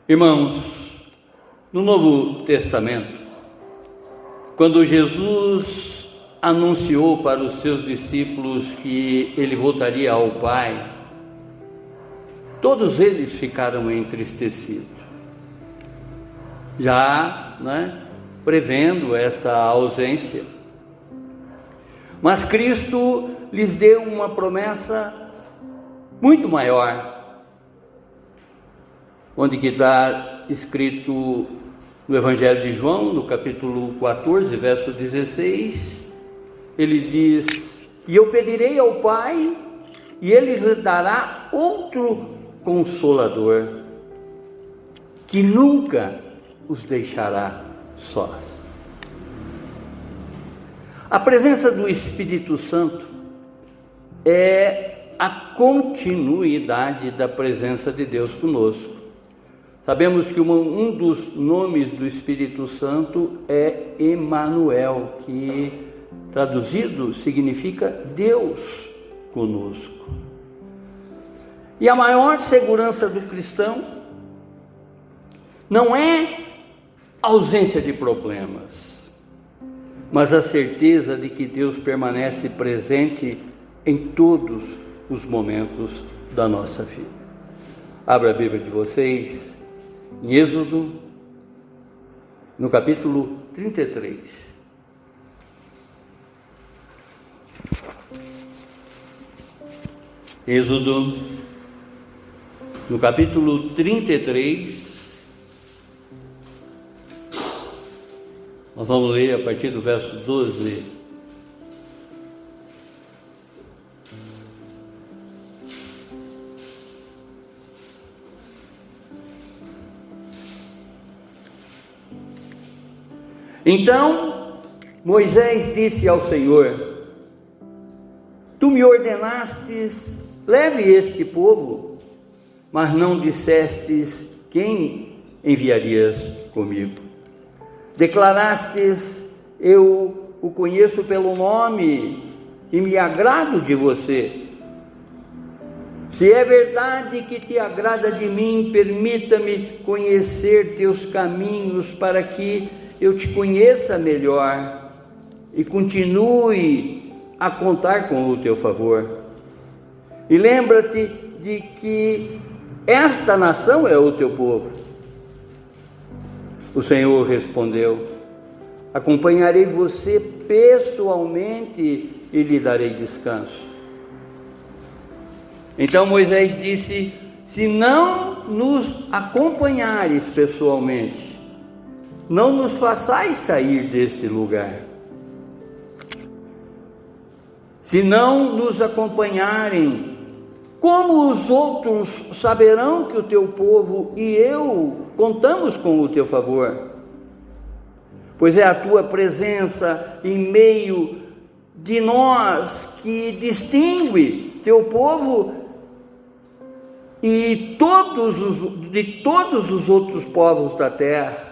Irmãos, no Novo Testamento, quando Jesus anunciou para os seus discípulos que ele voltaria ao Pai, todos eles ficaram entristecidos, já prevendo essa ausência. Mas Cristo lhes deu uma promessa muito maior, onde que está escrito no Evangelho de João, no capítulo 14, verso 16, ele diz: e eu pedirei ao Pai, e ele lhes dará outro Consolador, que nunca os deixará sós. A presença do Espírito Santo é a continuidade da presença de Deus conosco. Sabemos que um dos nomes do Espírito Santo é Emanuel, que traduzido significa Deus conosco. E a maior segurança do cristão não é a ausência de problemas, mas a certeza de que Deus permanece presente em todos os momentos da nossa vida. Abra a Bíblia de vocês em Êxodo, no capítulo 33. Êxodo, no capítulo 33, nós vamos ler a partir do verso 12. Então Moisés disse ao Senhor: tu me ordenastes, leve este povo, mas não dissestes quem enviarias comigo. Declarastes: eu o conheço pelo nome e me agrado de você. Se é verdade que te agrada de mim, permita-me conhecer teus caminhos, para que eu te conheça melhor e continue a contar com o teu favor. E lembra-te de que esta nação é o teu povo. O Senhor respondeu: acompanharei você pessoalmente e lhe darei descanso. Então Moisés disse: se não nos acompanhares pessoalmente, não nos façais sair deste lugar. Se não nos acompanharem, como os outros saberão que o teu povo e eu contamos com o teu favor? Pois é a tua presença em meio de nós que distingue teu povo e de todos os outros povos da terra.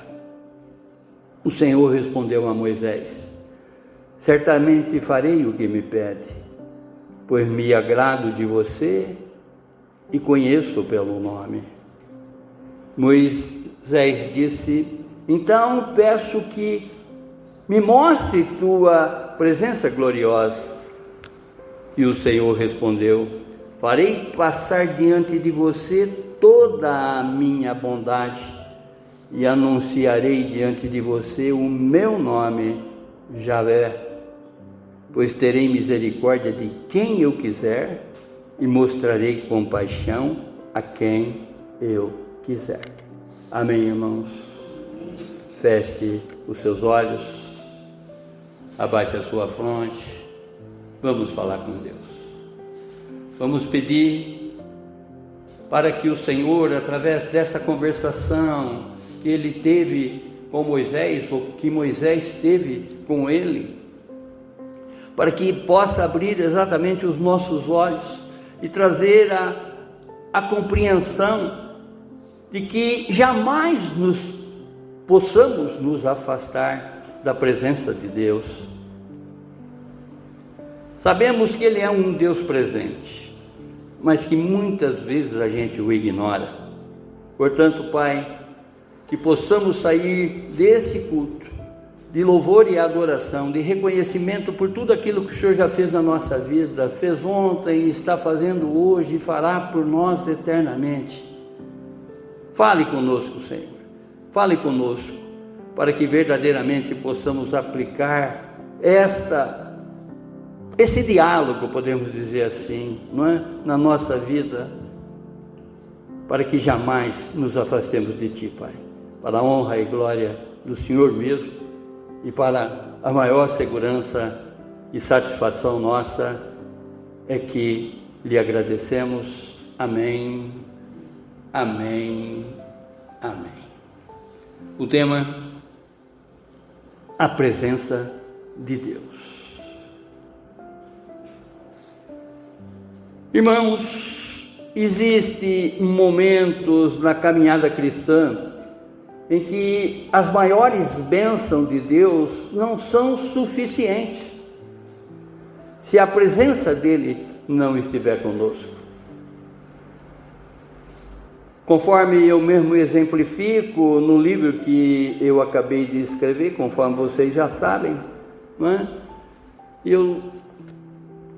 O Senhor respondeu a Moisés: certamente farei o que me pede, pois me agrado de você e conheço pelo nome. Moisés disse: então peço que me mostre tua presença gloriosa. E o Senhor respondeu: farei passar diante de você toda a minha bondade e anunciarei diante de você o meu nome, Javé, pois terei misericórdia de quem eu quiser e mostrarei compaixão a quem eu quiser. Amém, irmãos? Feche os seus olhos, abaixe a sua fronte, vamos falar com Deus. Vamos pedir para que o Senhor, através dessa conversação que ele teve com Moisés, ou que Moisés teve com ele, para que possa abrir exatamente os nossos olhos e trazer a compreensão de que jamais possamos nos afastar da presença de Deus. Sabemos que Ele é um Deus presente, mas que muitas vezes a gente o ignora. Portanto, Pai, que possamos sair desse culto de louvor e adoração, de reconhecimento por tudo aquilo que o Senhor já fez na nossa vida, fez ontem, está fazendo hoje e fará por nós eternamente. Fale conosco, Senhor, fale conosco, para que verdadeiramente possamos aplicar esse diálogo, podemos dizer assim, não é? Na nossa vida, para que jamais nos afastemos de Ti, Pai, para a honra e glória do Senhor mesmo, e para a maior segurança e satisfação nossa, é que lhe agradecemos. Amém, amém, amém. O tema: a presença de Deus. Irmãos, existem momentos na caminhada cristã em que as maiores bênçãos de Deus não são suficientes se a presença dele não estiver conosco. Conforme eu mesmo exemplifico no livro que eu acabei de escrever, conforme vocês já sabem, não é? Eu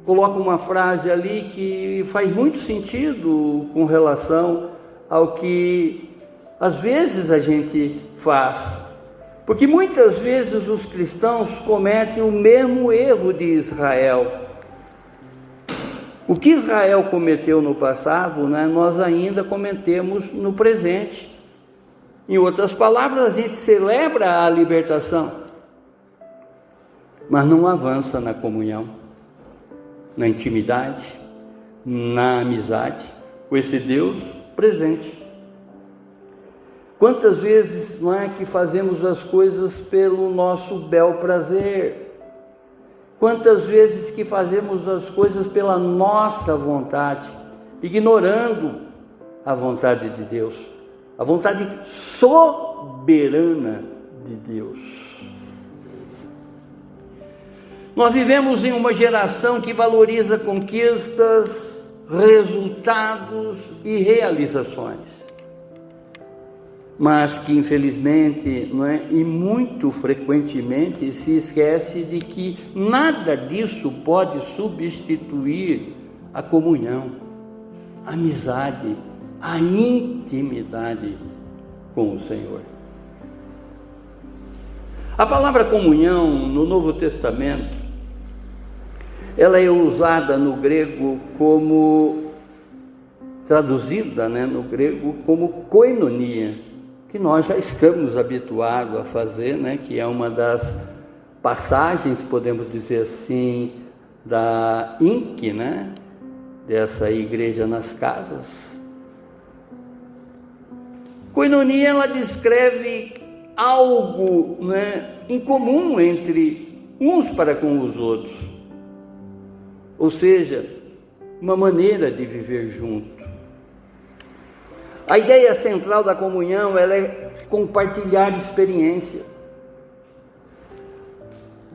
coloco uma frase ali que faz muito sentido com relação ao que às vezes a gente faz, porque muitas vezes os cristãos cometem o mesmo erro de Israel. O que Israel cometeu no passado, né, nós ainda cometemos no presente. Em outras palavras, a gente celebra a libertação, mas não avança na comunhão, na intimidade, na amizade com esse Deus presente. Quantas vezes não é que fazemos as coisas pelo nosso bel prazer? Quantas vezes que fazemos as coisas pela nossa vontade, ignorando a vontade de Deus, a vontade soberana de Deus. Nós vivemos em uma geração que valoriza conquistas, resultados e realizações, mas que infelizmente, não é, e muito frequentemente se esquece de que nada disso pode substituir a comunhão, a amizade, a intimidade com o Senhor. A palavra comunhão no Novo Testamento, ela é usada no grego como, traduzida, né, no grego como koinonia, que nós já estamos habituados a fazer, né, que é uma das passagens, podemos dizer assim, da INC, né, dessa igreja nas casas. Koinonia, ela descreve algo, né, em comum entre uns para com os outros, ou seja, uma maneira de viver junto. A ideia central da comunhão, ela é compartilhar experiência.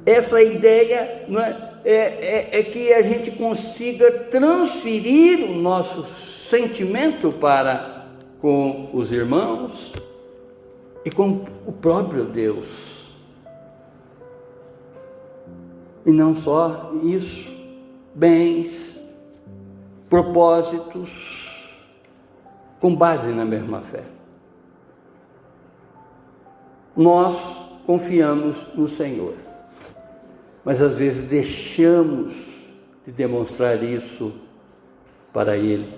Essa ideia, não é que a gente consiga transferir o nosso sentimento para com os irmãos e com o próprio Deus. E não só isso, bens, propósitos, com base na mesma fé. Nós confiamos no Senhor, mas às vezes deixamos de demonstrar isso para Ele,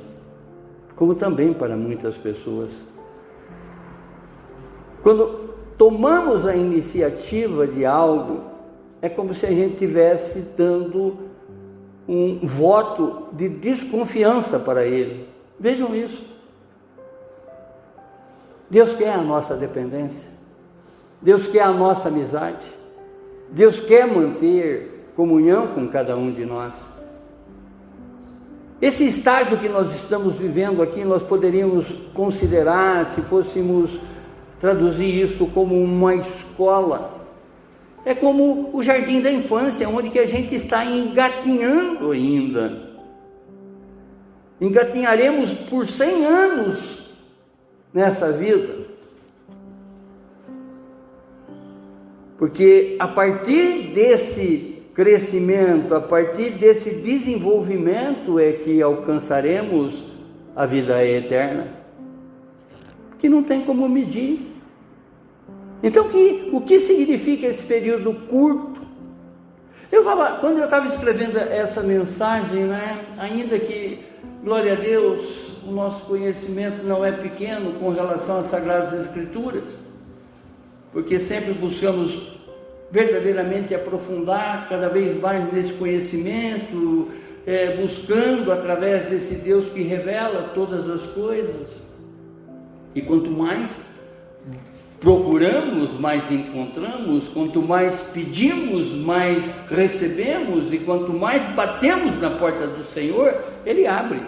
como também para muitas pessoas. Quando tomamos a iniciativa de algo, é como se a gente estivesse dando um voto de desconfiança para Ele. Vejam isso. Deus quer a nossa dependência, Deus quer a nossa amizade, Deus quer manter comunhão com cada um de nós. Esse estágio que nós estamos vivendo aqui, nós poderíamos considerar, se fôssemos traduzir isso como uma escola, é como o jardim da infância, onde que a gente está engatinhando ainda. Engatinharemos por 100 anos nessa vida. Porque a partir desse crescimento, a partir desse desenvolvimento é que alcançaremos a vida eterna, que não tem como medir. Então, o que significa esse período curto? Quando eu estava escrevendo essa mensagem, ainda que, glória a Deus, o nosso conhecimento não é pequeno com relação às Sagradas Escrituras, porque sempre buscamos verdadeiramente aprofundar cada vez mais nesse conhecimento, buscando através desse Deus que revela todas as coisas. E quanto mais procuramos, mais encontramos, quanto mais pedimos, mais recebemos, e quanto mais batemos na porta do Senhor, Ele abre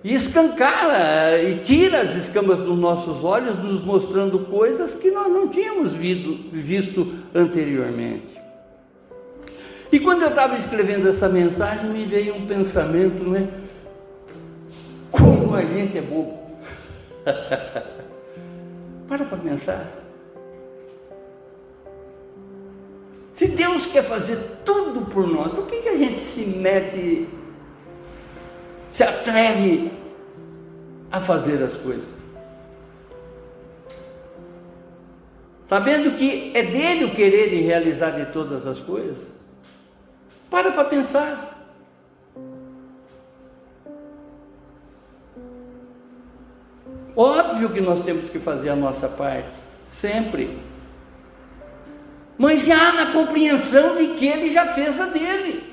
e escancara e tira as escamas dos nossos olhos, nos mostrando coisas que nós não tínhamos visto anteriormente. E quando eu estava escrevendo essa mensagem, me veio um pensamento, como a gente é bobo. Para pensar. Se Deus quer fazer tudo por nós, por que a gente se atreve a fazer as coisas? Sabendo que é dele o querer e realizar de todas as coisas. Para pensar. Óbvio que nós temos que fazer a nossa parte, sempre. Mas já na compreensão de que Ele já fez a dele.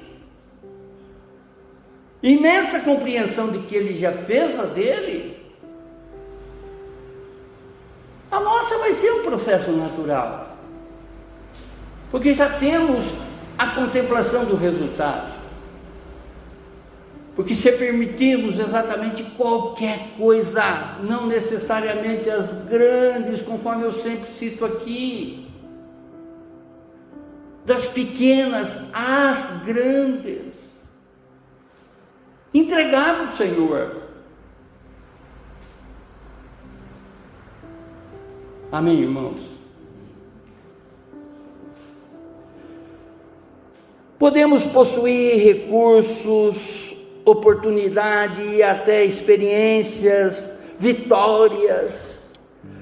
E nessa compreensão de que Ele já fez a dele, a nossa vai ser um processo natural. Porque já temos a contemplação do resultado. Porque se permitirmos exatamente qualquer coisa, não necessariamente as grandes, conforme eu sempre cito aqui, das pequenas às grandes, entregar para o Senhor. Amém, irmãos? Podemos possuir recursos, oportunidade e até experiências, vitórias,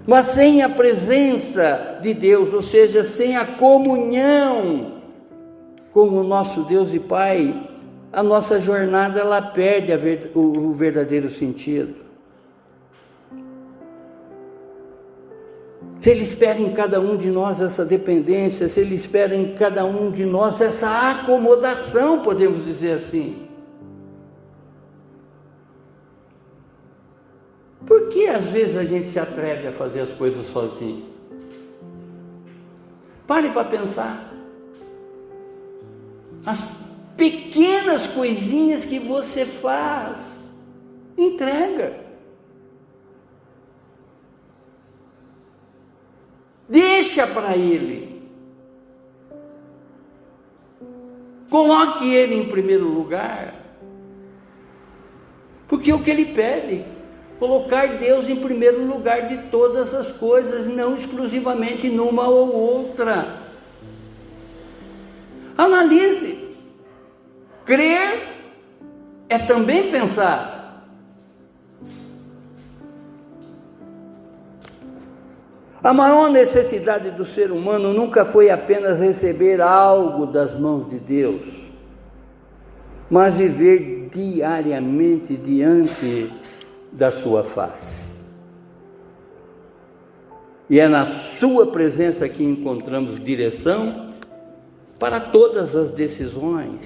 mas sem a presença de Deus, ou seja, sem a comunhão com o nosso Deus e Pai, a nossa jornada ela perde o verdadeiro sentido. Se Ele espera em cada um de nós essa dependência, se Ele espera em cada um de nós essa acomodação, podemos dizer assim. Por que às vezes a gente se atreve a fazer as coisas sozinho? Pare para pensar. As pequenas coisinhas que você faz, entrega. Deixa para Ele. Coloque Ele em primeiro lugar. Porque o que Ele pede, colocar Deus em primeiro lugar de todas as coisas, não exclusivamente numa ou outra. Analise. Crer é também pensar. A maior necessidade do ser humano nunca foi apenas receber algo das mãos de Deus, mas viver diariamente diante da sua face. E é na sua presença que encontramos direção para todas as decisões,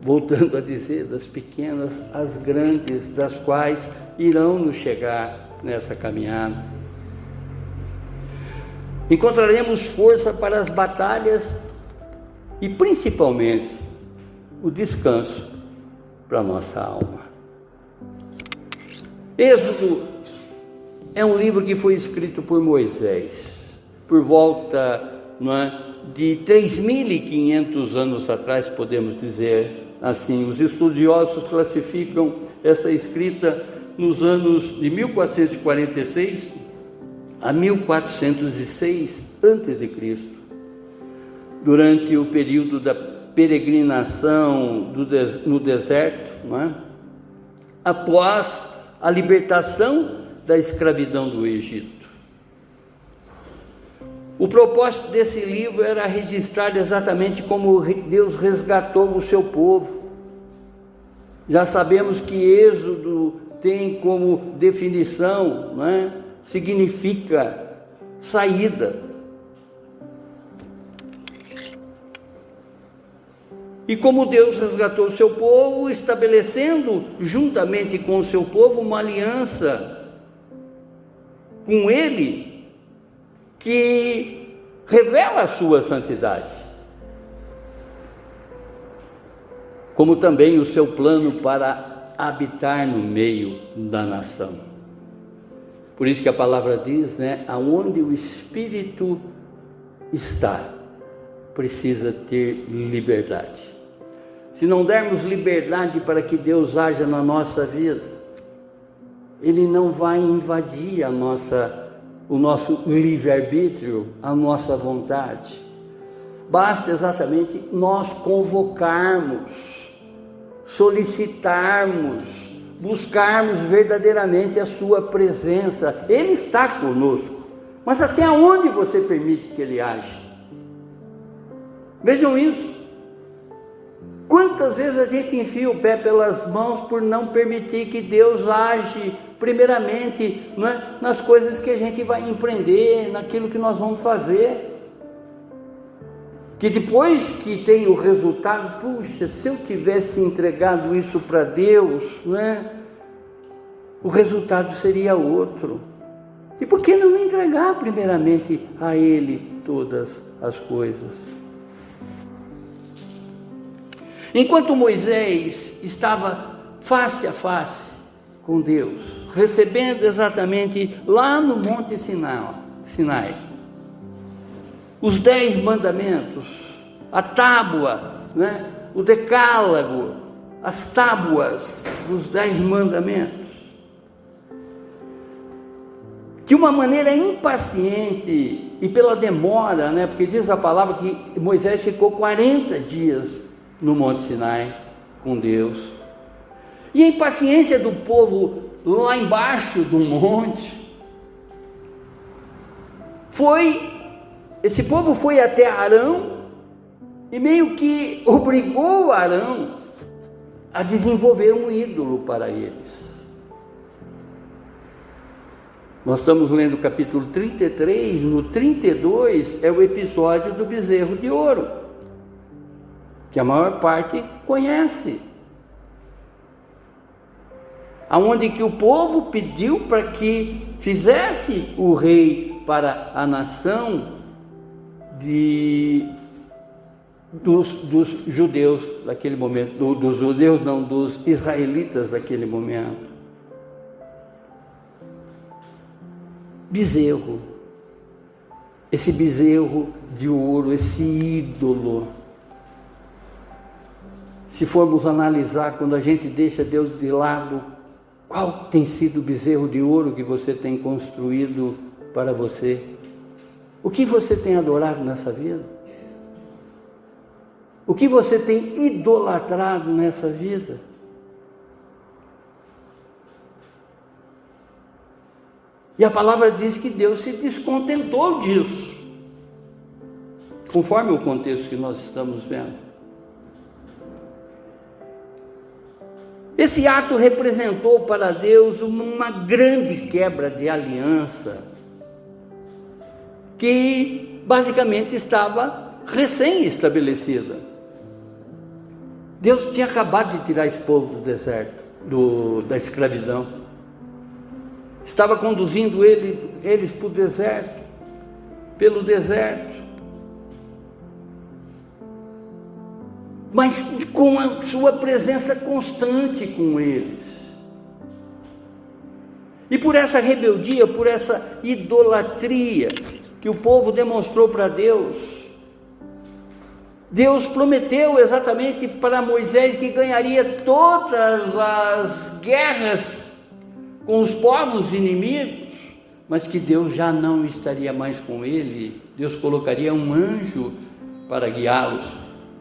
voltando a dizer, das pequenas às grandes, das quais irão nos chegar nessa caminhada. Encontraremos força para as batalhas e principalmente o descanso para a nossa alma. Êxodo é um livro que foi escrito por Moisés, por volta de 3.500 anos atrás, podemos dizer assim. Os estudiosos classificam essa escrita nos anos de 1446 a 1406 a.C. durante o período da peregrinação no deserto, não é? Após a libertação da escravidão do Egito. O propósito desse livro era registrar exatamente como Deus resgatou o seu povo. Já sabemos que Êxodo tem como definição, não é? Significa saída. E como Deus resgatou o seu povo, estabelecendo juntamente com o seu povo uma aliança com Ele, que revela a sua santidade, como também o seu plano para habitar no meio da nação. Por isso que a palavra diz, né? Aonde o Espírito está, precisa ter liberdade. Se não dermos liberdade para que Deus haja na nossa vida, Ele não vai invadir o nosso livre-arbítrio, a nossa vontade. Basta exatamente nós convocarmos, solicitarmos, buscarmos verdadeiramente a sua presença. Ele está conosco, mas até onde você permite que Ele age? Vejam isso. Quantas vezes a gente enfia o pé pelas mãos por não permitir que Deus age primeiramente, não é? Nas coisas que a gente vai empreender, naquilo que nós vamos fazer. Que depois que tem o resultado, puxa, se eu tivesse entregado isso para Deus, não é? O resultado seria outro. E por que não entregar primeiramente a Ele todas as coisas? Enquanto Moisés estava face a face com Deus, recebendo exatamente lá no Monte Sinai, os 10 mandamentos, a tábua, né? O decálogo, as tábuas dos 10 mandamentos, de uma maneira impaciente e pela demora, né? Porque diz a palavra que Moisés ficou 40 dias no Monte Sinai com Deus, e a impaciência do povo lá embaixo do monte esse povo foi até Arão e meio que obrigou Arão a desenvolver um ídolo para eles. Nós estamos lendo o capítulo 33, no 32 é o episódio do bezerro de ouro, que a maior parte conhece, aonde que o povo pediu para que fizesse o rei para a nação dos judeus daquele momento, dos judeus não, dos israelitas daquele momento. Bezerro, esse bezerro de ouro, esse ídolo. Se formos analisar, quando a gente deixa Deus de lado, qual tem sido o bezerro de ouro que você tem construído para você? O que você tem adorado nessa vida? O que você tem idolatrado nessa vida? E a palavra diz que Deus se descontentou disso, conforme o contexto que nós estamos vendo. Esse ato representou para Deus uma grande quebra de aliança, que basicamente estava recém-estabelecida. Deus tinha acabado de tirar esse povo do deserto, da escravidão. Estava conduzindo eles para o deserto, pelo deserto. Mas com a sua presença constante com eles. E por essa rebeldia, por essa idolatria que o povo demonstrou para Deus, Deus prometeu exatamente para Moisés que ganharia todas as guerras com os povos inimigos, mas que Deus já não estaria mais com ele. Deus colocaria um anjo para guiá-los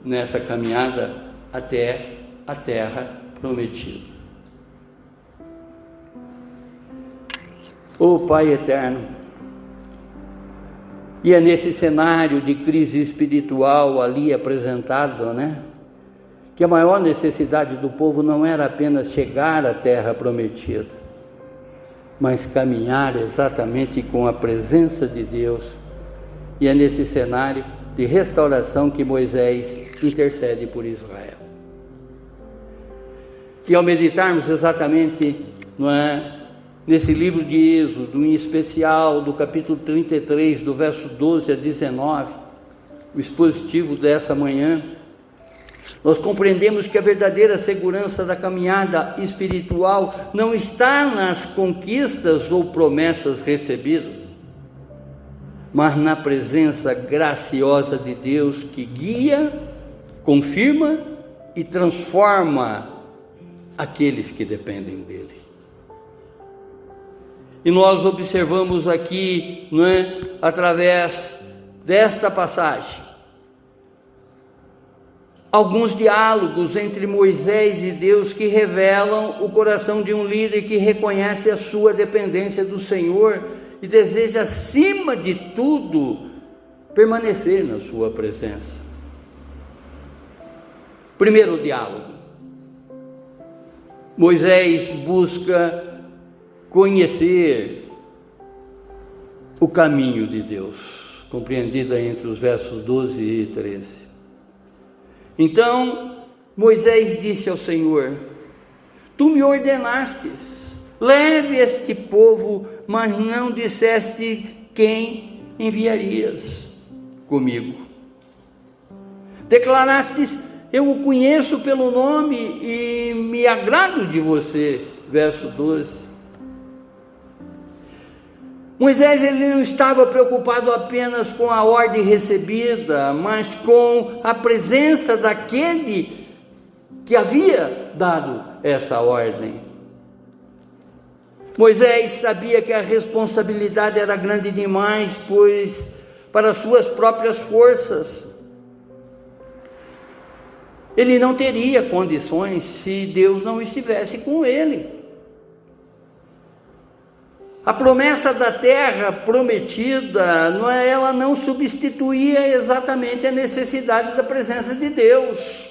nessa caminhada até a terra prometida. Ó Pai eterno, e é nesse cenário de crise espiritual ali apresentado, que a maior necessidade do povo não era apenas chegar à terra prometida, mas caminhar exatamente com a presença de Deus. E é nesse cenário de restauração que Moisés intercede por Israel. E ao meditarmos exatamente, nesse livro de Êxodo, em especial do capítulo 33, do verso 12 a 19, o expositivo dessa manhã, nós compreendemos que a verdadeira segurança da caminhada espiritual não está nas conquistas ou promessas recebidas, mas na presença graciosa de Deus que guia, confirma e transforma aqueles que dependem dele. E nós observamos aqui, através desta passagem, alguns diálogos entre Moisés e Deus que revelam o coração de um líder que reconhece a sua dependência do Senhor e deseja, acima de tudo, permanecer na sua presença. Primeiro diálogo. Moisés busca conhecer o caminho de Deus, compreendida entre os versos 12 e 13. Então Moisés disse ao Senhor: Tu me ordenastes, leve este povo, mas não disseste quem enviarias comigo. Declarastes: eu o conheço pelo nome e me agrado de você. Verso 12. Moisés, ele não estava preocupado apenas com a ordem recebida, mas com a presença daquele que havia dado essa ordem. Moisés sabia que a responsabilidade era grande demais, pois para suas próprias forças ele não teria condições se Deus não estivesse com ele. A promessa da terra prometida, ela não substituía exatamente a necessidade da presença de Deus.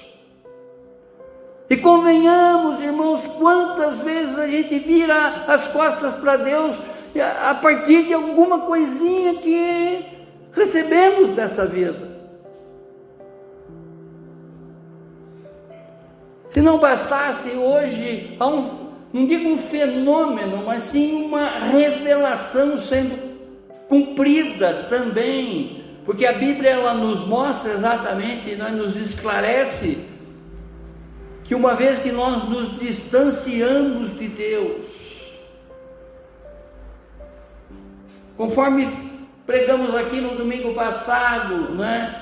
E convenhamos, irmãos, quantas vezes a gente vira as costas para Deus a partir de alguma coisinha que recebemos dessa vida. Se não bastasse hoje, não digo um fenômeno, mas sim uma revelação sendo cumprida também, porque a Bíblia ela nos mostra exatamente, nos esclarece que uma vez que nós nos distanciamos de Deus, conforme pregamos aqui no domingo passado,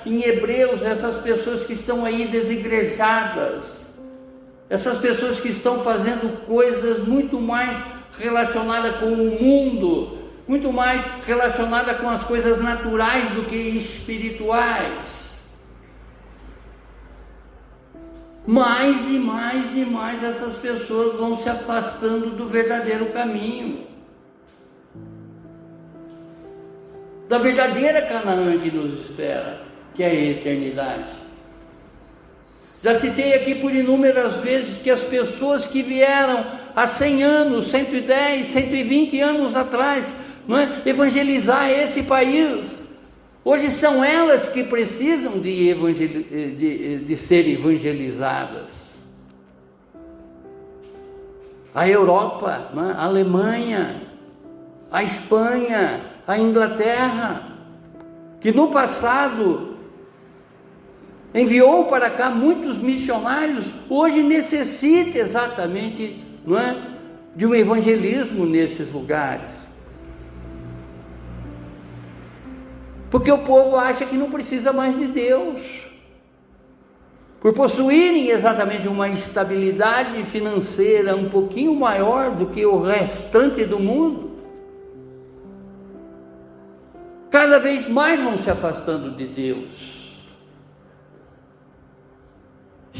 em Hebreus, essas pessoas que estão aí desigrejadas, essas pessoas que estão fazendo coisas muito mais relacionadas com o mundo, muito mais relacionadas com as coisas naturais do que espirituais. Mais e mais e mais essas pessoas vão se afastando do verdadeiro caminho, da verdadeira Canaã que nos espera, que é a eternidade. Já citei aqui por inúmeras vezes que as pessoas que vieram há 100 anos, 110, 120 anos atrás, evangelizar esse país, hoje são elas que precisam de ser evangelizadas. A Europa, a Alemanha, a Espanha, a Inglaterra, que no passado enviou para cá muitos missionários, hoje necessita exatamente de um evangelismo nesses lugares. Porque o povo acha que não precisa mais de Deus, por possuírem exatamente uma estabilidade financeira um pouquinho maior do que o restante do mundo, cada vez mais vão se afastando de Deus.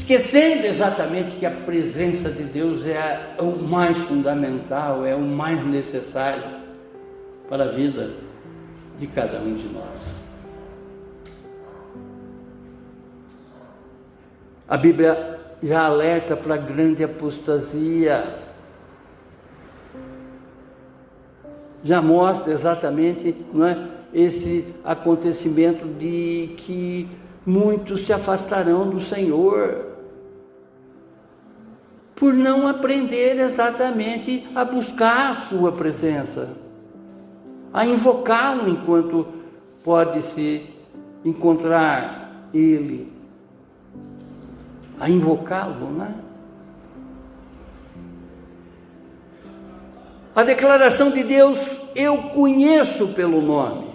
esquecendo exatamente que a presença de Deus é o mais fundamental, é o mais necessário para a vida de cada um de nós. A Bíblia já alerta para a grande apostasia, já mostra exatamente, não é, esse acontecimento de que muitos se afastarão do Senhor por não aprender exatamente a buscar a sua presença, a invocá-lo enquanto pode-se encontrar Ele, a invocá-lo, né? A declaração de Deus, eu conheço pelo nome,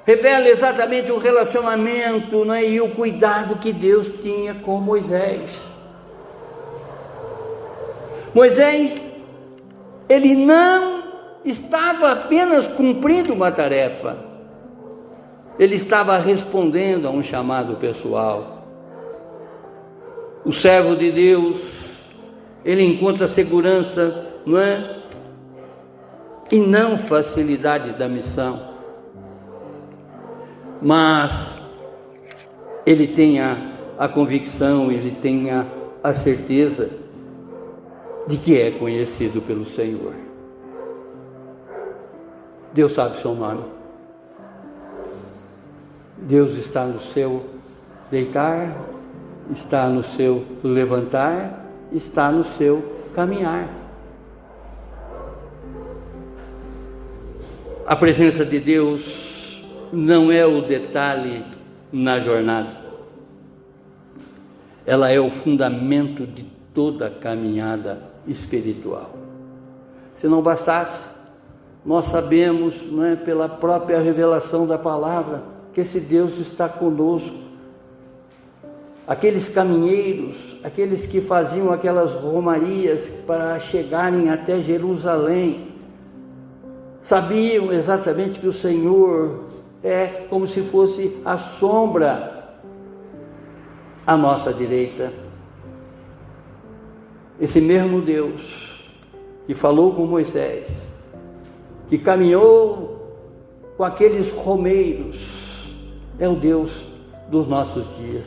revela exatamente o relacionamento, né, e o cuidado que Deus tinha com Moisés. Moisés, ele não estava apenas cumprindo uma tarefa, ele estava respondendo a um chamado pessoal. O servo de Deus, ele encontra segurança, não é? E não facilidade da missão, mas ele tem a convicção, ele tem a certeza de que é conhecido pelo Senhor. Deus sabe o seu nome. Deus está no seu deitar, está no seu levantar, está no seu caminhar. A presença de Deus não é o detalhe na jornada, ela é o fundamento de toda a caminhada espiritual. Se não bastasse, nós sabemos, não é, pela própria revelação da palavra, que esse Deus está conosco. Aqueles caminheiros, aqueles que faziam aquelas romarias para chegarem até Jerusalém, sabiam exatamente que o Senhor é como se fosse a sombra à nossa direita. Esse mesmo Deus que falou com Moisés, que caminhou com aqueles romeiros, é o Deus dos nossos dias,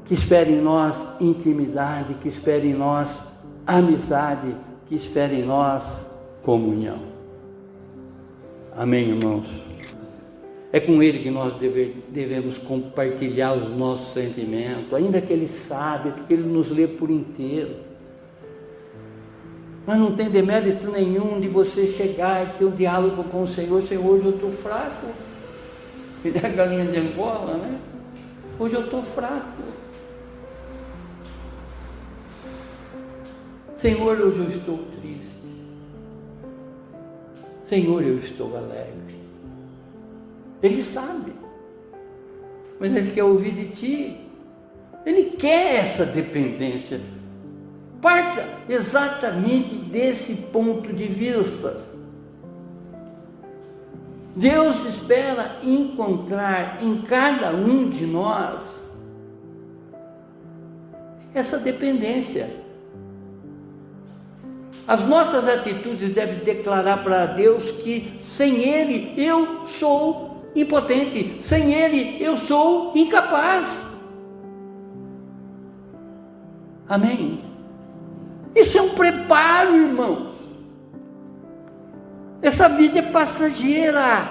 que espera em nós intimidade, que espera em nós amizade, que espera em nós comunhão. Amém, irmãos? É com Ele que nós devemos compartilhar os nossos sentimentos, ainda que Ele sabe, porque Ele nos lê por inteiro. Mas não tem demérito nenhum de você chegar e ter um diálogo com o Senhor. Senhor, hoje eu estou fraco. Filha da galinha de Angola, né? Hoje eu estou fraco. Senhor, hoje eu estou triste. Senhor, eu estou alegre. Ele sabe, mas Ele quer ouvir de ti. Ele quer essa dependência. Parta exatamente desse ponto de vista. Deus espera encontrar em cada um de nós essa dependência. As nossas atitudes devem declarar para Deus que sem Ele eu sou impotente, sem Ele eu sou incapaz. Amém? Isso é um preparo, irmãos. Essa vida é passageira.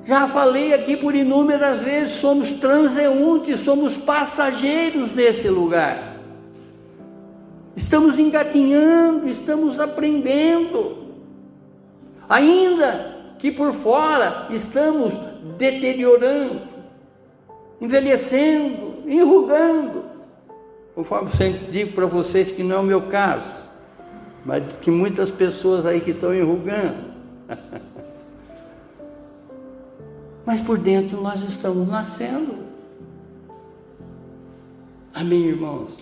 Já falei aqui por inúmeras vezes, somos transeuntes, somos passageiros nesse lugar. Estamos engatinhando, estamos aprendendo. Ainda que por fora estamos deteriorando, envelhecendo, enrugando. Conforme sempre digo para vocês que não é o meu caso, mas que muitas pessoas aí que estão enrugando. Mas por dentro nós estamos nascendo. Amém, irmãos?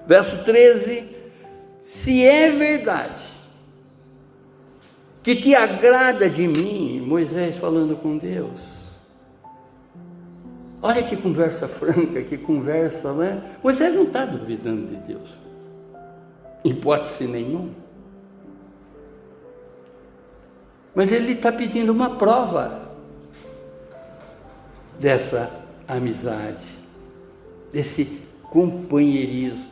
Verso 13: se é verdade que te agrada de mim, Moisés falando com Deus, Olha que conversa franca, que conversa, né? Moisés não está duvidando de Deus, hipótese nenhuma. Mas ele está pedindo uma prova dessa amizade, desse companheirismo.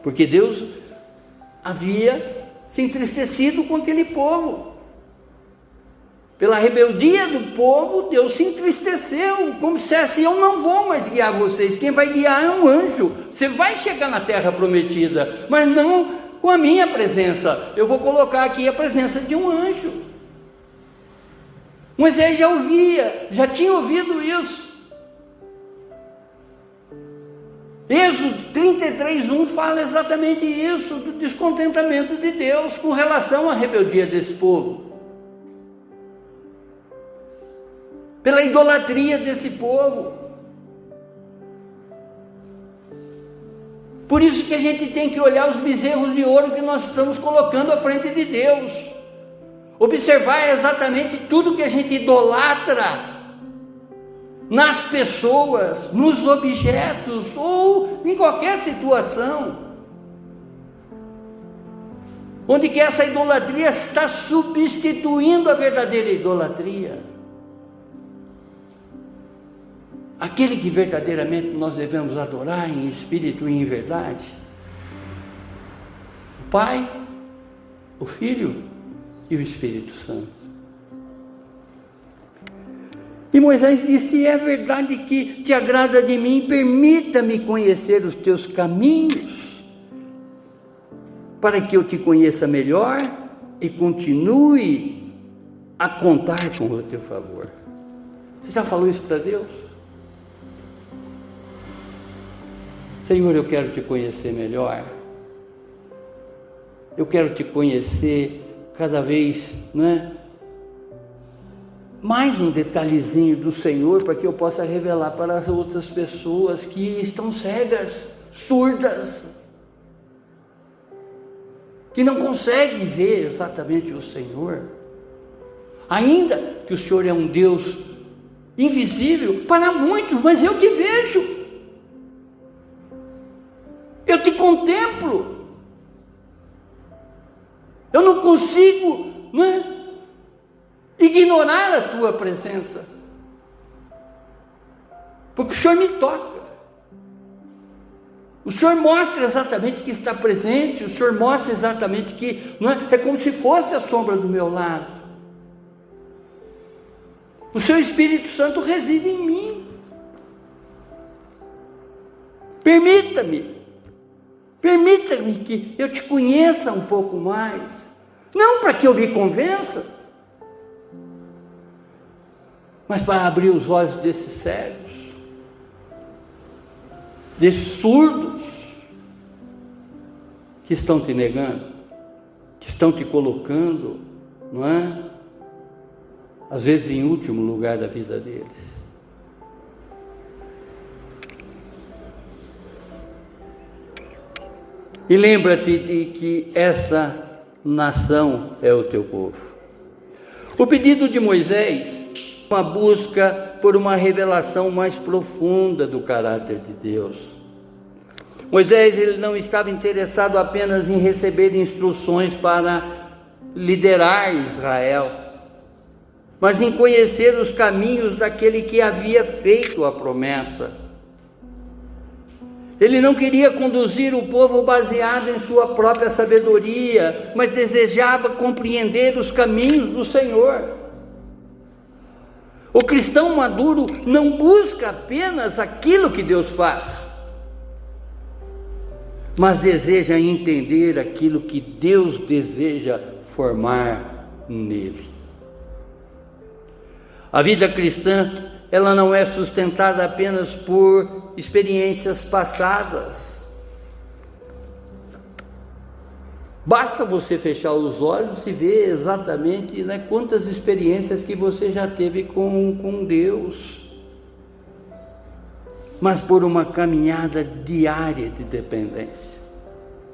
Porque Deus havia se entristecido com aquele povo. Pela rebeldia do povo, Deus se entristeceu, como se dissesse: eu não vou mais guiar vocês, quem vai guiar é um anjo. Você vai chegar na terra prometida, mas não com a minha presença. Eu vou colocar aqui a presença de um anjo. Moisés já tinha ouvido isso. Êxodo 33:1 fala exatamente isso, do descontentamento de Deus com relação à rebeldia desse povo, pela idolatria desse povo. Por isso que a gente tem que olhar os bezerros de ouro que nós estamos colocando à frente de Deus, observar exatamente tudo que a gente idolatra nas pessoas, nos objetos ou em qualquer situação, onde que essa idolatria está substituindo a verdadeira idolatria. Aquele que verdadeiramente nós devemos adorar em espírito e em verdade: o Pai, o Filho e o Espírito Santo. E Moisés disse: é verdade que te agrada de mim, permita-me conhecer os teus caminhos, para que eu te conheça melhor e continue a contar com o teu favor. Você já falou isso para Deus? Senhor, eu quero te conhecer melhor. Eu quero te conhecer cada vez, mais um detalhezinho do Senhor, para que eu possa revelar para as outras pessoas que estão cegas, surdas, que não conseguem ver exatamente o Senhor, ainda que o Senhor é um Deus invisível para muitos, mas eu te vejo, eu te contemplo, eu não consigo, ignorar a tua presença, porque o Senhor me toca, o Senhor mostra exatamente que está presente, o Senhor mostra exatamente que é como se fosse a sombra do meu lado. O seu Espírito Santo reside em mim. Permita-me que eu te conheça um pouco mais, não para que eu me convença, mas para abrir os olhos desses cegos, desses surdos, que estão te negando, que estão te colocando, às vezes em último lugar da vida deles. E lembra-te de que esta nação é o teu povo. O pedido de Moisés, uma busca por uma revelação mais profunda do caráter de Deus. Moisés, ele não estava interessado apenas em receber instruções para liderar Israel, mas em conhecer os caminhos daquele que havia feito a promessa. Ele não queria conduzir o povo baseado em sua própria sabedoria, mas desejava compreender os caminhos do Senhor. O cristão maduro não busca apenas aquilo que Deus faz, mas deseja entender aquilo que Deus deseja formar nele. A vida cristã, ela não é sustentada apenas por experiências passadas. Basta você fechar os olhos e ver exatamente quantas experiências que você já teve com Deus, mas por uma caminhada diária de dependência.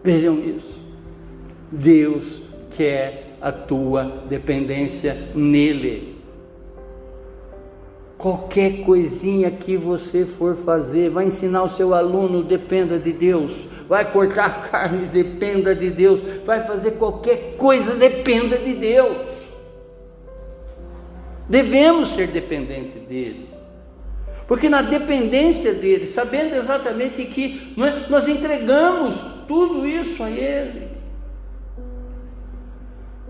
Vejam isso. Deus quer a tua dependência nele. Qualquer coisinha que você for fazer, vai ensinar o seu aluno, dependa de Deus. Vai cortar carne, dependa de Deus. Vai fazer qualquer coisa, dependa de Deus. Devemos ser dependentes dele. Porque na dependência dele, sabendo exatamente que nós entregamos tudo isso a ele,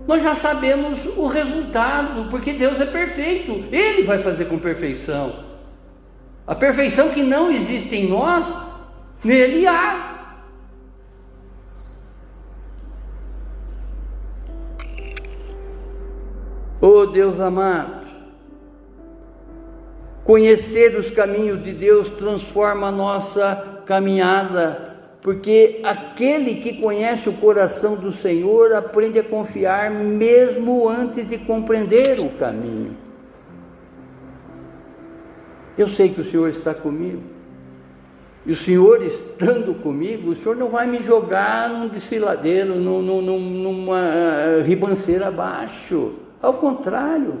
nós já sabemos o resultado, porque Deus é perfeito, ele vai fazer com perfeição. A perfeição que não existe em nós, nele há. Oh Deus amado, conhecer os caminhos de Deus transforma a nossa caminhada, porque aquele que conhece o coração do Senhor aprende a confiar mesmo antes de compreender o caminho. Eu sei que o Senhor está comigo, e o Senhor estando comigo, o Senhor não vai me jogar num desfiladeiro, numa ribanceira abaixo. Ao contrário,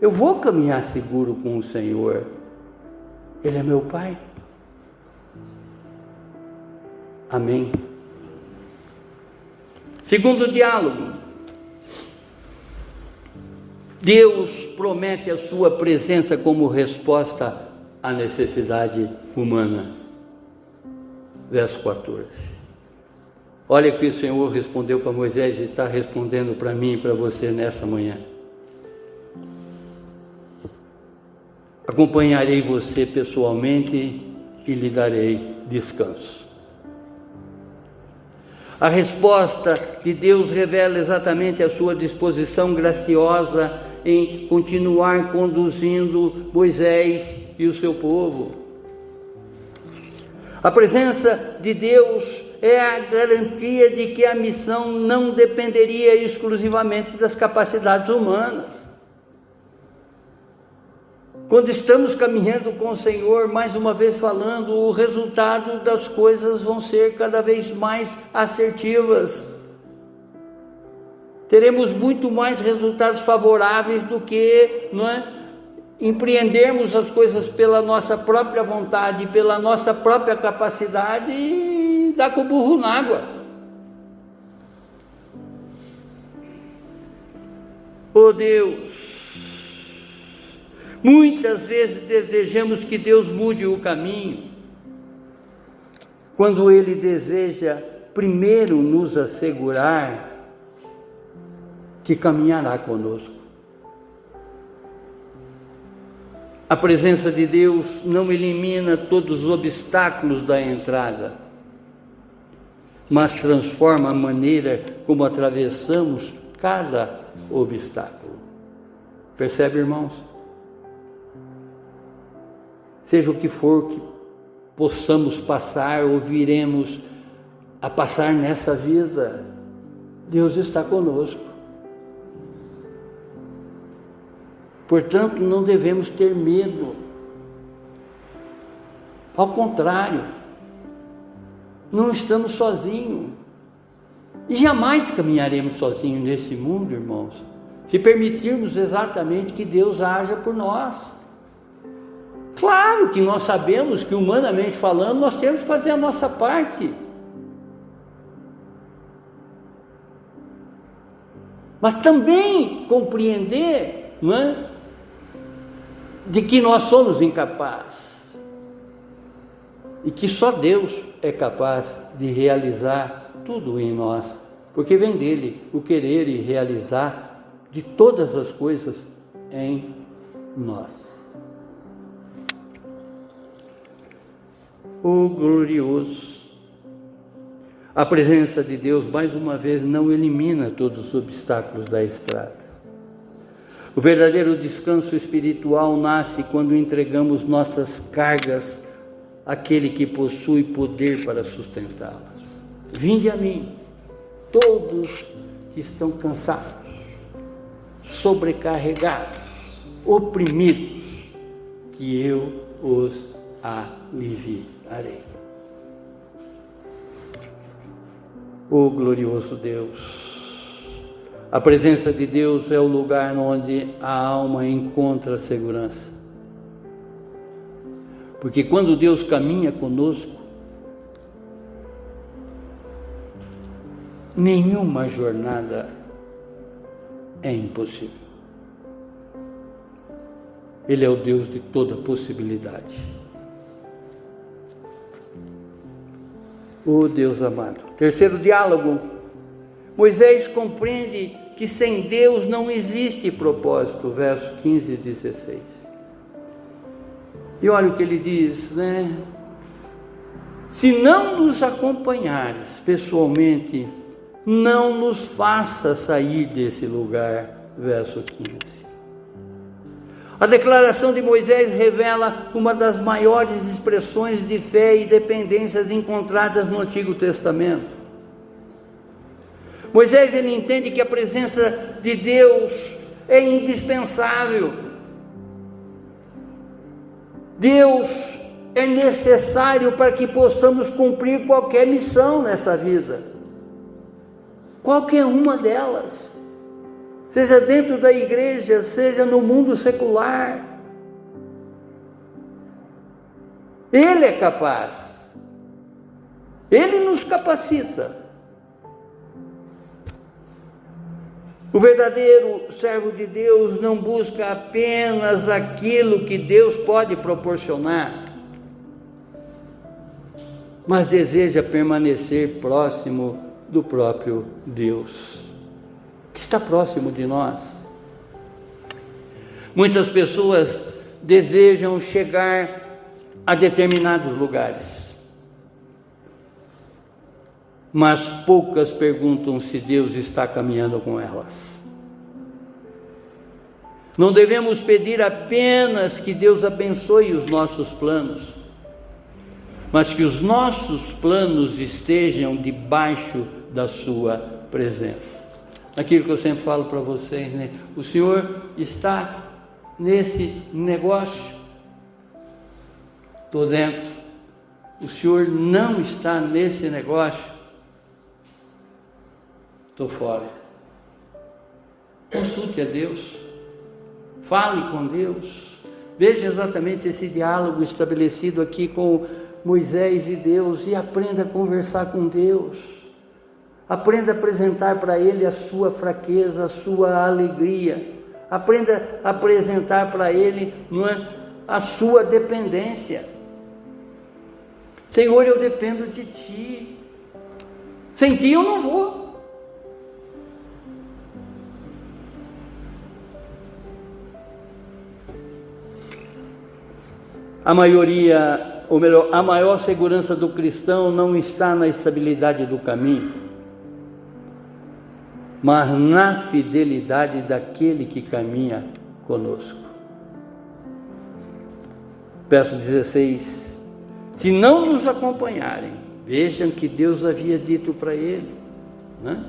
eu vou caminhar seguro com o Senhor. Ele é meu Pai. Amém. Segundo diálogo. Deus promete a sua presença como resposta à necessidade humana. Verso 14. Olha que o Senhor respondeu para Moisés e está respondendo para mim e para você nessa manhã. Acompanharei você pessoalmente e lhe darei descanso. A resposta de Deus revela exatamente a sua disposição graciosa em continuar conduzindo Moisés e o seu povo. A presença de Deus é a garantia de que a missão não dependeria exclusivamente das capacidades humanas. Quando estamos caminhando com o Senhor, mais uma vez falando, o resultado das coisas vão ser cada vez mais assertivas. Teremos muito mais resultados favoráveis do que empreendermos as coisas pela nossa própria vontade, pela nossa própria capacidade e dar com o burro na água. Oh Deus! Muitas vezes desejamos que Deus mude o caminho, quando Ele deseja primeiro nos assegurar que caminhará conosco. A presença de Deus não elimina todos os obstáculos da entrada, mas transforma a maneira como atravessamos cada obstáculo. Percebe, irmãos? Seja o que for que possamos passar ou viremos a passar nessa vida, Deus está conosco. Portanto, não devemos ter medo. Ao contrário, não estamos sozinhos. E jamais caminharemos sozinhos nesse mundo, irmãos, se permitirmos exatamente que Deus haja por nós. Claro que nós sabemos que, humanamente falando, nós temos que fazer a nossa parte. Mas também compreender, de que nós somos incapazes. E que só Deus é capaz de realizar tudo em nós. Porque vem dele o querer e realizar de todas as coisas em nós. O glorioso. A presença de Deus, mais uma vez, não elimina todos os obstáculos da estrada. O verdadeiro descanso espiritual nasce quando entregamos nossas cargas àquele que possui poder para sustentá-las. Vinde a mim, todos que estão cansados, sobrecarregados, oprimidos, que eu os aliviarei. Oh glorioso Deus, a presença de Deus é o lugar onde a alma encontra segurança. Porque quando Deus caminha conosco, nenhuma jornada é impossível. Ele é o Deus de toda possibilidade. Oh Deus amado. Terceiro diálogo. Moisés compreende que sem Deus não existe propósito. Verso 15 e 16. E olha o que ele diz, né? Se não nos acompanhares pessoalmente, não nos faça sair desse lugar. Verso 15. A declaração de Moisés revela uma das maiores expressões de fé e dependências encontradas no Antigo Testamento. Moisés, ele entende que a presença de Deus é indispensável. Deus é necessário para que possamos cumprir qualquer missão nessa vida. Qualquer uma delas. Seja dentro da igreja, seja no mundo secular. Ele é capaz. Ele nos capacita. O verdadeiro servo de Deus não busca apenas aquilo que Deus pode proporcionar, mas deseja permanecer próximo do próprio Deus, que está próximo de nós. Muitas pessoas desejam chegar a determinados lugares, mas poucas perguntam se Deus está caminhando com elas. Não devemos pedir apenas que Deus abençoe os nossos planos, mas que os nossos planos estejam debaixo da sua presença. Aquilo que eu sempre falo para vocês, né? O Senhor está nesse negócio? Estou dentro. O Senhor não está nesse negócio? Estou fora. Consulte a Deus. Fale com Deus. Veja exatamente esse diálogo estabelecido aqui com Moisés e Deus e aprenda a conversar com Deus. Aprenda a apresentar para Ele a sua fraqueza, a sua alegria. Aprenda a apresentar para Ele, não é, a sua dependência. Senhor, eu dependo de Ti. Sem Ti eu não vou. A maior segurança do cristão não está na estabilidade do caminho, mas na fidelidade daquele que caminha conosco. Verso 16: se não nos acompanharem, vejam que Deus havia dito para ele, né?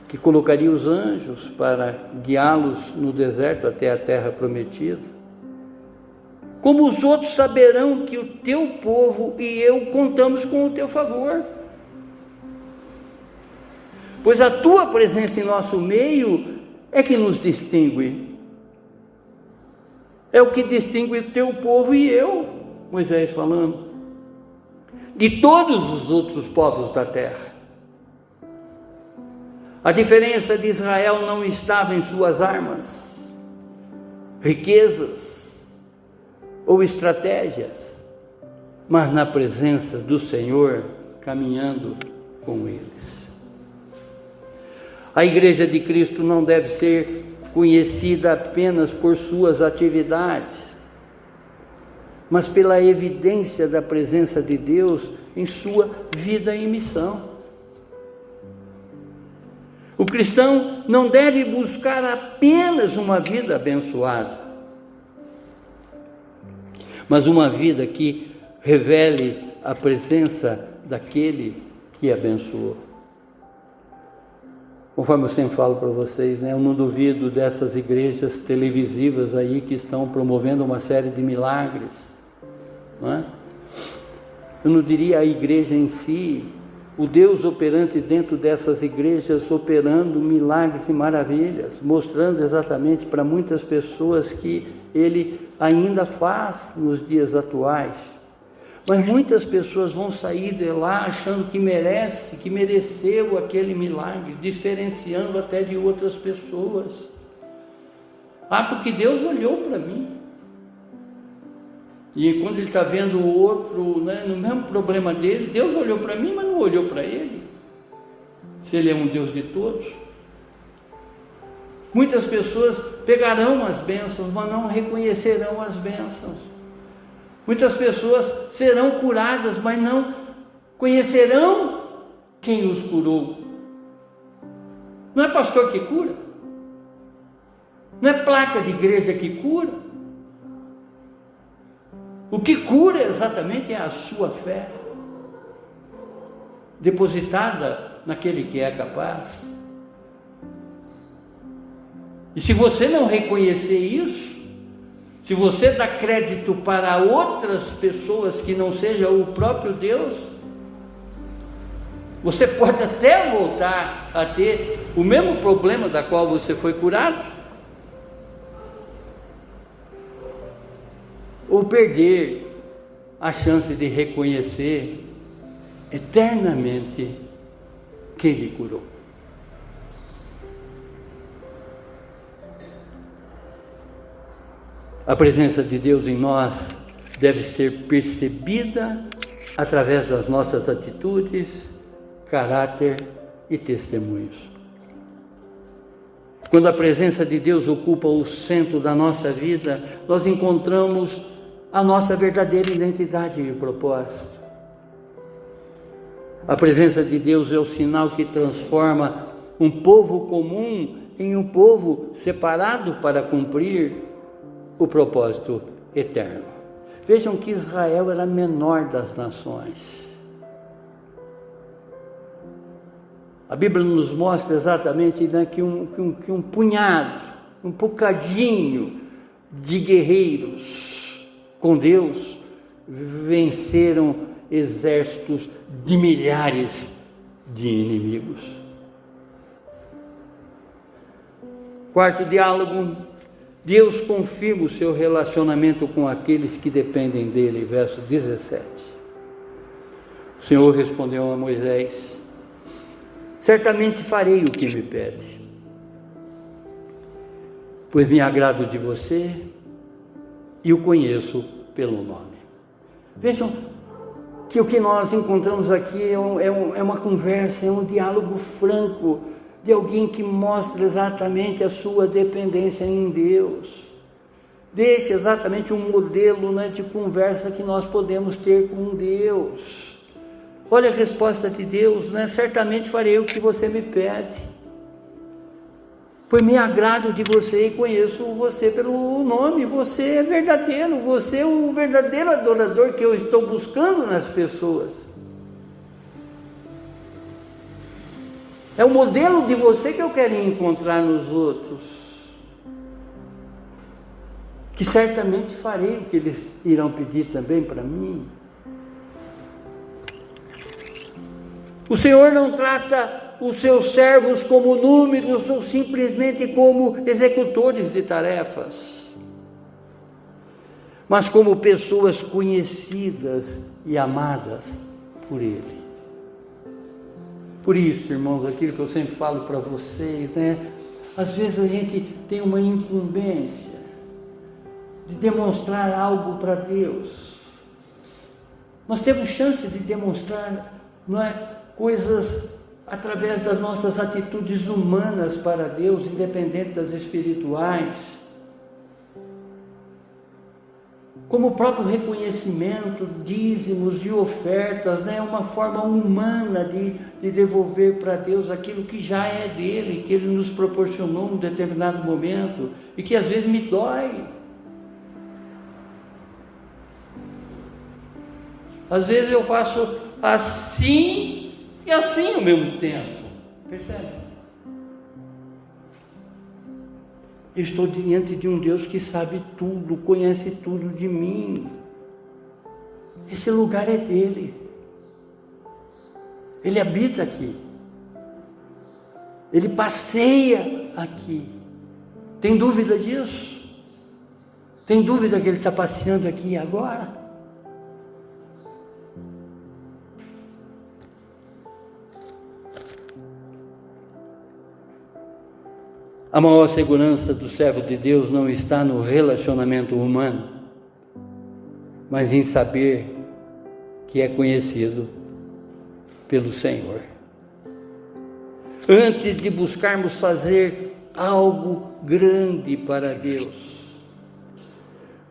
Que colocaria os anjos para guiá-los no deserto até a terra prometida. Como os outros saberão que o teu povo e eu contamos com o teu favor? Pois a tua presença em nosso meio é que nos distingue. É o que distingue o teu povo e eu, Moisés falando, de todos os outros povos da terra. A diferença de Israel não estava em suas armas, riquezas ou estratégias, mas na presença do Senhor caminhando com eles. A Igreja de Cristo não deve ser conhecida apenas por suas atividades, mas pela evidência da presença de Deus em sua vida e missão. O cristão não deve buscar apenas uma vida abençoada, mas uma vida que revele a presença daquele que abençoou. Conforme eu sempre falo para vocês, né, eu não duvido dessas igrejas televisivas aí que estão promovendo uma série de milagres, não é? Eu não diria a igreja em si, o Deus operante dentro dessas igrejas, operando milagres e maravilhas, mostrando exatamente para muitas pessoas que Ele ainda faz nos dias atuais. Mas muitas pessoas vão sair de lá achando que merece, que mereceu aquele milagre, diferenciando até de outras pessoas. Porque Deus olhou para mim. E quando ele está vendo o outro, né, no mesmo problema dele, Deus olhou para mim, mas não olhou para ele. Se Ele é um Deus de todos. Muitas pessoas pegarão as bênçãos, mas não reconhecerão as bênçãos. Muitas pessoas serão curadas, mas não conhecerão quem os curou. Não é pastor que cura. Não é placa de igreja que cura. O que cura exatamente é a sua fé, depositada naquele que é capaz. E se você não reconhecer isso, se você dá crédito para outras pessoas que não seja o próprio Deus, você pode até voltar a ter o mesmo problema da qual você foi curado, ou perder a chance de reconhecer eternamente quem lhe curou. A presença de Deus em nós deve ser percebida através das nossas atitudes, caráter e testemunhos. Quando a presença de Deus ocupa o centro da nossa vida, nós encontramos a nossa verdadeira identidade e propósito. A presença de Deus é o sinal que transforma um povo comum em um povo separado para cumprir o propósito eterno. Vejam que Israel era a menor das nações. A Bíblia nos mostra exatamente, né, que um punhado, um bocadinho de guerreiros com Deus venceram exércitos de milhares de inimigos. Quarto diálogo: Deus confirma o seu relacionamento com aqueles que dependem dele, verso 17. O Senhor respondeu a Moisés: certamente farei o que me pede, pois me agrado de você e o conheço pelo nome. Vejam que o que nós encontramos aqui é uma conversa, é um diálogo franco de alguém que mostra exatamente a sua dependência em Deus. Deixa exatamente um modelo, né, de conversa que nós podemos ter com Deus. Olha a resposta de Deus, né? Certamente farei o que você me pede, pois me agrado de você e conheço você pelo nome. Você é verdadeiro, você é o verdadeiro adorador que eu estou buscando nas pessoas. É o modelo de você que eu quero encontrar nos outros, que certamente farei o que eles irão pedir também para mim. O Senhor não trata os seus servos como números ou simplesmente como executores de tarefas, mas como pessoas conhecidas e amadas por Ele. Por isso, irmãos, aquilo que eu sempre falo para vocês, né? Às vezes a gente tem uma incumbência de demonstrar algo para Deus. Nós temos chance de demonstrar, não é, coisas através das nossas atitudes humanas para Deus, independente das espirituais, como o próprio reconhecimento, dízimos e ofertas, né? Uma forma humana de devolver para Deus aquilo que já é dele, que Ele nos proporcionou em um determinado momento, e que às vezes me dói. Às vezes eu faço assim e assim ao mesmo tempo, percebe? Eu estou diante de um Deus que sabe tudo, conhece tudo de mim. Esse lugar é dele. Ele habita aqui. Ele passeia aqui. Tem dúvida disso? Tem dúvida que Ele está passeando aqui agora? A maior segurança do servo de Deus não está no relacionamento humano, mas em saber que é conhecido pelo Senhor. Antes de buscarmos fazer algo grande para Deus,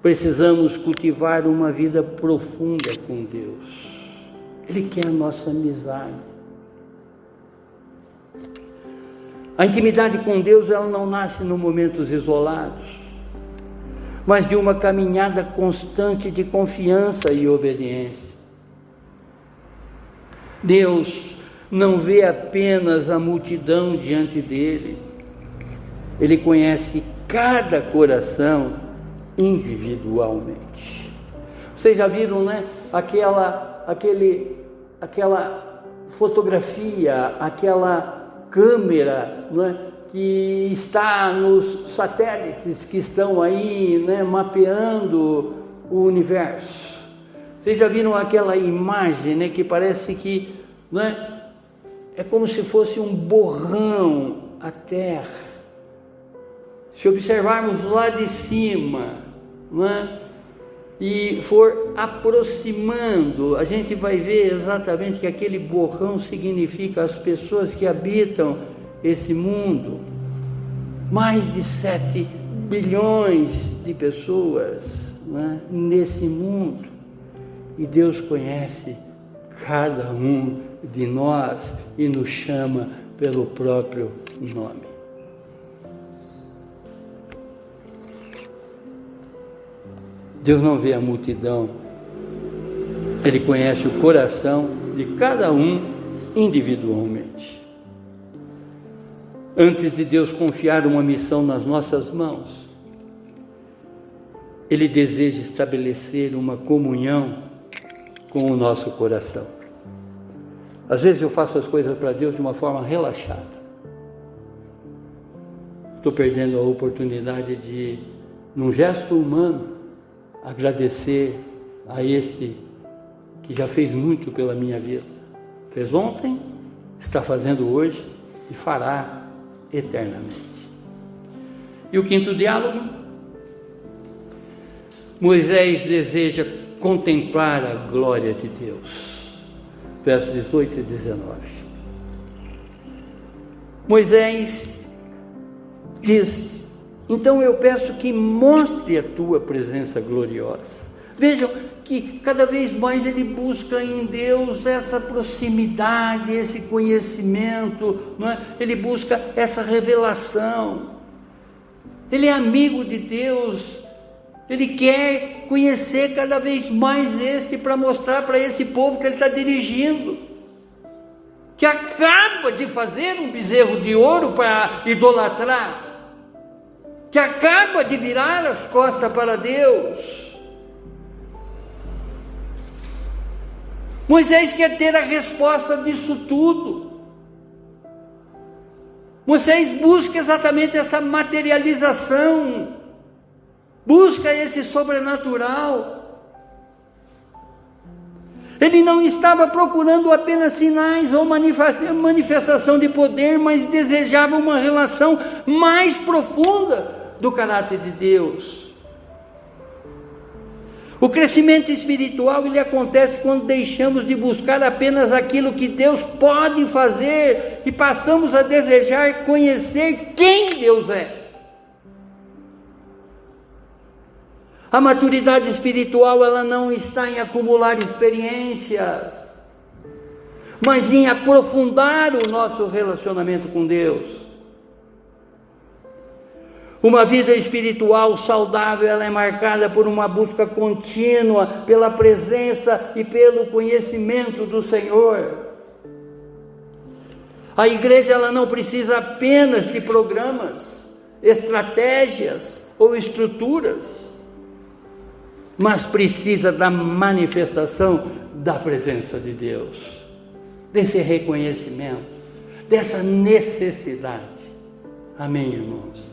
precisamos cultivar uma vida profunda com Deus. Ele quer a nossa amizade. A intimidade com Deus, ela não nasce em momentos isolados, mas de uma caminhada constante de confiança e obediência. Deus não vê apenas a multidão diante dele, Ele conhece cada coração individualmente. Vocês já viram, né? Aquela fotografia, aquela câmera, né? Que está nos satélites que estão aí, né? Mapeando o universo. Vocês já viram aquela imagem, né? Que parece que, né? É como se fosse um borrão a terra. Se observarmos lá de cima, né, e for aproximando, a gente vai ver exatamente que aquele borrão significa as pessoas que habitam esse mundo. Mais de 7 bilhões de pessoas, né, nesse mundo. E Deus conhece cada um de nós e nos chama pelo próprio nome. Deus não vê a multidão, Ele conhece o coração de cada um individualmente. Antes de Deus confiar uma missão nas nossas mãos, Ele deseja estabelecer uma comunhão com o nosso coração. Às vezes eu faço as coisas para Deus de uma forma relaxada. Estou perdendo a oportunidade de, num gesto humano, agradecer a este que já fez muito pela minha vida. Fez ontem, está fazendo hoje e fará eternamente. E o quinto diálogo? Moisés deseja contemplar a glória de Deus. Versos 18 e 19. Moisés diz: então eu peço que mostre a tua presença gloriosa. Vejam que cada vez mais ele busca em Deus essa proximidade, esse conhecimento, não é? Ele busca essa revelação. Ele é amigo de Deus. Ele quer conhecer cada vez mais para mostrar para esse povo que ele está dirigindo, que acaba de fazer um bezerro de ouro para idolatrar, que acaba de virar as costas para Deus. Moisés quer ter a resposta disso tudo. Moisés busca exatamente essa materialização, busca esse sobrenatural. Ele não estava procurando apenas sinais ou manifestação de poder, mas desejava uma relação mais profunda do caráter de Deus. O crescimento espiritual, ele acontece quando deixamos de buscar apenas aquilo que Deus pode fazer e passamos a desejar conhecer quem Deus é. A maturidade espiritual, ela não está em acumular experiências, mas em aprofundar o nosso relacionamento com Deus. Uma vida espiritual saudável, ela é marcada por uma busca contínua pela presença e pelo conhecimento do Senhor. A igreja, ela não precisa apenas de programas, estratégias ou estruturas, mas precisa da manifestação da presença de Deus. desse reconhecimento, dessa necessidade. Amém, irmãos?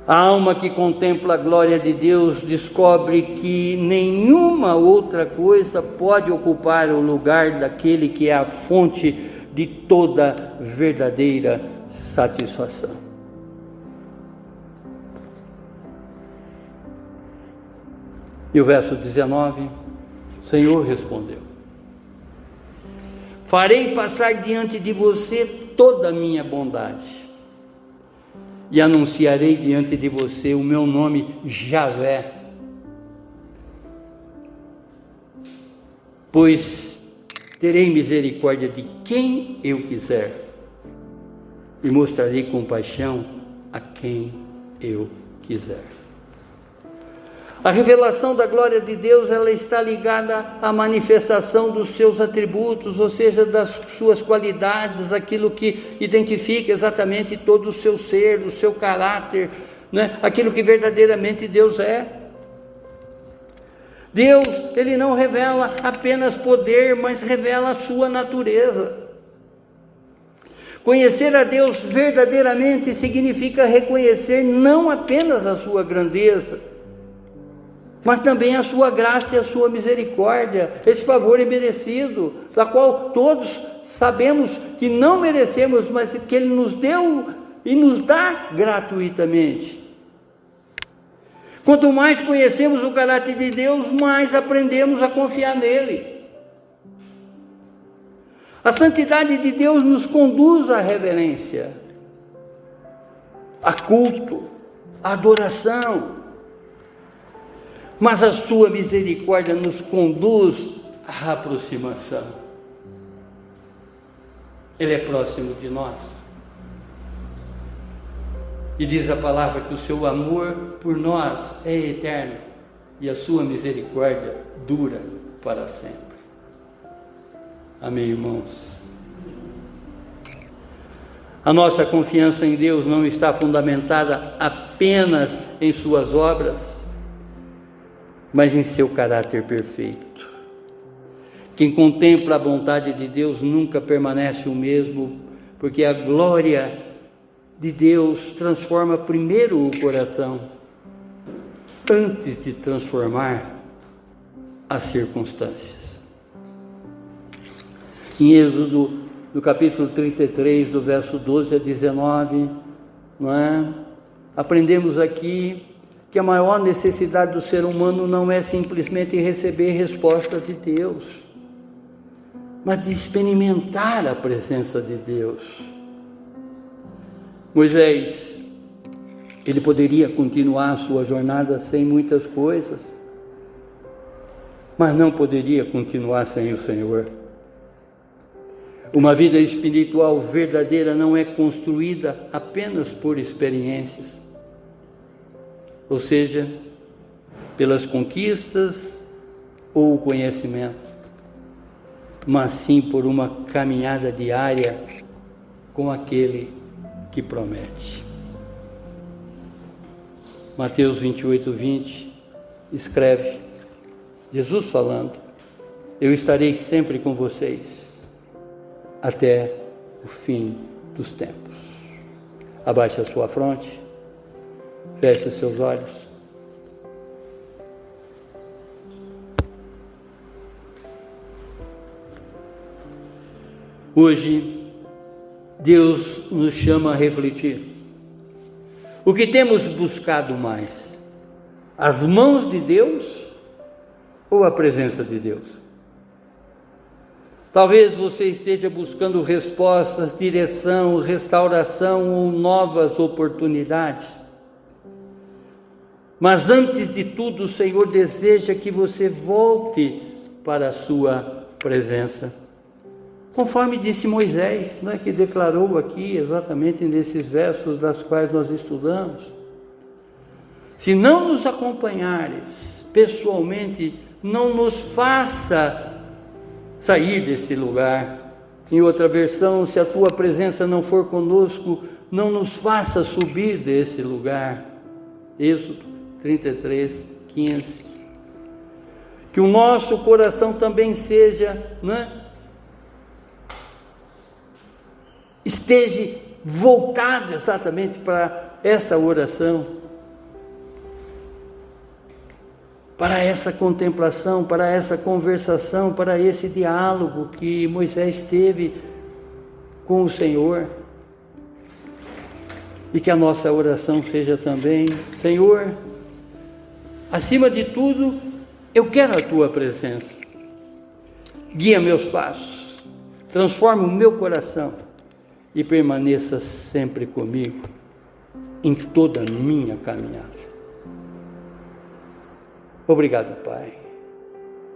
A alma que contempla a glória de Deus descobre que nenhuma outra coisa pode ocupar o lugar daquele que é a fonte de toda verdadeira satisfação. E o verso 19, o Senhor respondeu: farei passar diante de você toda a minha bondade, e anunciarei diante de você o meu nome, Javé, pois terei misericórdia de quem eu quiser, e mostrarei compaixão a quem eu quiser. A revelação da glória de Deus, ela está ligada à manifestação dos seus atributos, ou seja, das suas qualidades, aquilo que identifica exatamente todo o seu ser, o seu caráter, né? Aquilo que verdadeiramente Deus é. Deus, Ele não revela apenas poder, mas revela a sua natureza. Conhecer a Deus verdadeiramente significa reconhecer não apenas a sua grandeza, mas também a sua graça e a sua misericórdia, esse favor imerecido, da qual todos sabemos que não merecemos, mas que Ele nos deu e nos dá gratuitamente. Quanto mais conhecemos o caráter de Deus, mais aprendemos a confiar nele. A santidade de Deus nos conduz à reverência, a culto, a adoração. Mas a sua misericórdia nos conduz à aproximação. Ele é próximo de nós. E diz a palavra que o seu amor por nós é eterno e a sua misericórdia dura para sempre. Amém, irmãos? A nossa confiança em Deus não está fundamentada apenas em suas obras, mas em seu caráter perfeito. Quem contempla a bondade de Deus nunca permanece o mesmo, porque a glória de Deus transforma primeiro o coração, antes de transformar as circunstâncias. Em Êxodo, no capítulo 33, do verso 12 a 19, aprendemos aqui que a maior necessidade do ser humano não é simplesmente receber resposta de Deus, mas de experimentar a presença de Deus. Moisés, ele poderia continuar a sua jornada sem muitas coisas, mas não poderia continuar sem o Senhor. Uma vida espiritual verdadeira não é construída apenas por experiências, ou seja, pelas conquistas ou o conhecimento, mas sim por uma caminhada diária com aquele que promete. Mateus 28:20 escreve, Jesus falando: eu estarei sempre com vocês até o fim dos tempos. Abaixe a sua fronte, feche seus olhos. Hoje, Deus nos chama a refletir. O que temos buscado mais? As mãos de Deus ou a presença de Deus? Talvez você esteja buscando respostas, direção, restauração ou novas oportunidades. Mas antes de tudo, o Senhor deseja que você volte para a sua presença. Conforme disse Moisés, que declarou aqui exatamente nesses versos das quais nós estudamos. Se não nos acompanhares pessoalmente, não nos faça sair desse lugar. Em outra versão, se a tua presença não for conosco, não nos faça subir desse lugar. Êxodo 33:15. que o nosso coração também seja, esteja voltado exatamente para essa oração, para essa contemplação, para essa conversação, para esse diálogo que Moisés teve com o Senhor. E que a nossa oração seja também: Senhor, acima de tudo, eu quero a Tua presença. Guia meus passos, transforma o meu coração e permaneça sempre comigo em toda a minha caminhada. Obrigado, Pai.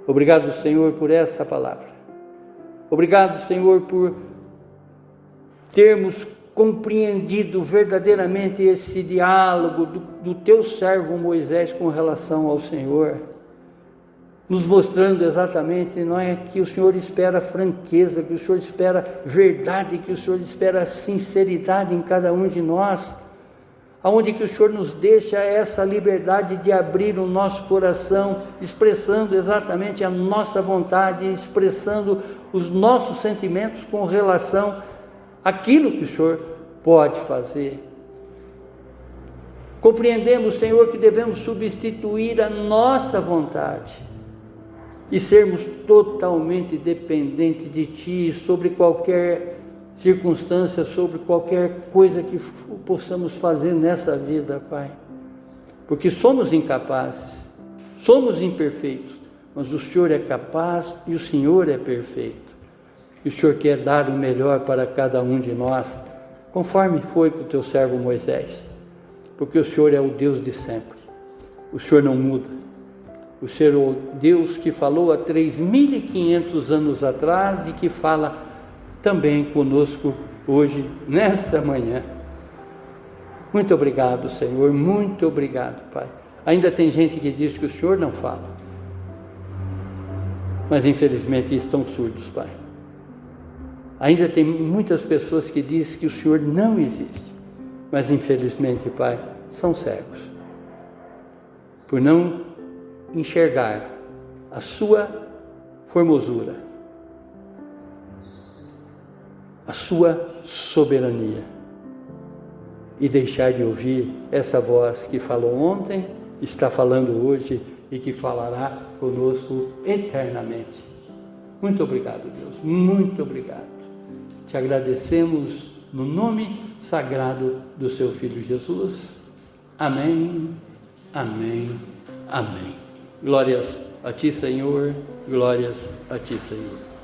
Obrigado, Senhor, por essa palavra. Obrigado, Senhor, por termos compreendido verdadeiramente esse diálogo do Teu servo Moisés com relação ao Senhor, nos mostrando exatamente, não é, que o Senhor espera franqueza, que o Senhor espera verdade, que o Senhor espera sinceridade em cada um de nós, aonde que o Senhor nos deixa essa liberdade de abrir o nosso coração, expressando exatamente a nossa vontade, expressando os nossos sentimentos com relação àquilo que o Senhor pode fazer. Compreendemos, Senhor, que devemos substituir a nossa vontade e sermos totalmente dependentes de Ti, sobre qualquer circunstância, sobre qualquer coisa que possamos fazer nessa vida, Pai, porque somos incapazes, somos imperfeitos, mas o Senhor é capaz e o Senhor é perfeito, e o Senhor quer dar o melhor para cada um de nós, conforme foi para o Teu servo Moisés, porque o Senhor é o Deus de sempre, o Senhor não muda, o Senhor é o Deus que falou há 3.500 anos atrás e que fala também conosco hoje, nesta manhã. Muito obrigado, Senhor, muito obrigado, Pai. Ainda tem gente que diz que o Senhor não fala, mas infelizmente estão surdos, Pai. Ainda tem muitas pessoas que dizem que o Senhor não existe, mas infelizmente, Pai, são cegos, por não enxergar a Sua formosura, a Sua soberania, e deixar de ouvir essa voz que falou ontem, está falando hoje e que falará conosco eternamente. Muito obrigado, Deus, muito obrigado. Te agradecemos no nome sagrado do Seu Filho Jesus. Amém, amém, amém. Glórias a Ti, Senhor, glórias a Ti, Senhor.